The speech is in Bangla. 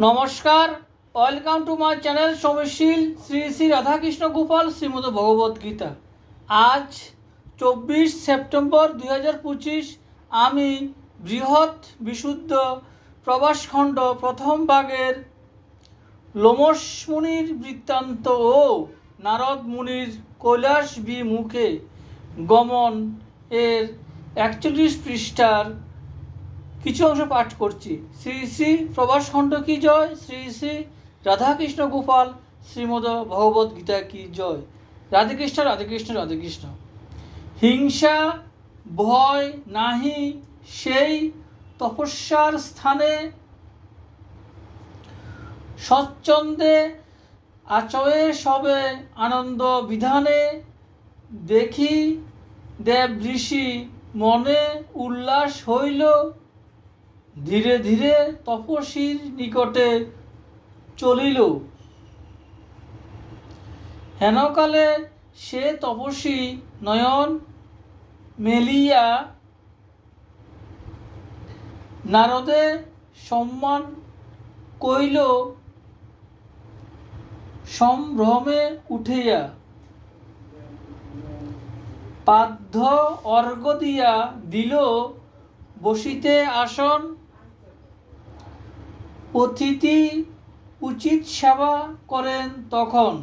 নমস্কার, ওয়েলকাম টু মাই চ্যানেল সমীশীল শ্রী শ্রী রাধাকৃষ্ণ গোপাল শ্রীমদ ভগবত গীতা। আজ 24 সেপ্টেম্বর 2025। আমি বৃহৎ বিশুদ্ধ প্রবাসখণ্ড প্রথম ভাগের লোমশ মুনির বৃত্তান্ত ও নারদ মুনির কৈলাস বিমুখে গমন এর 41 পৃষ্ঠার কিছু অংশ পাঠ করছি। শ্রী শ্রী প্রবাসখণ্ড কি জয়, শ্রী শ্রী রাধাকৃষ্ণ গোপাল শ্রীমদ ভগবত গীতা কি জয়। রাধেকৃষ্ণ রাধেকৃষ্ণ রাধেকৃষ্ণ। হিংসা ভয় নাহি সেই তপস্যার স্থানে, স্বচ্ছন্দে আচয়ে সবে আনন্দ বিধানে, দেখি দেব ঋষি মনে উল্লাস হইল, ধীরে ধীরে তপস্বীর নিকটে চলিল। হেনকালে সে তপস্বী নয়ন মেলিয়া নারদে সম্মান কইল, সম্ভ্রমে উঠিয়া পাদ্য অর্ঘ্য দিয়া দিল বসিতে আসন, অতিথি উচিত সেবা করেন তখন।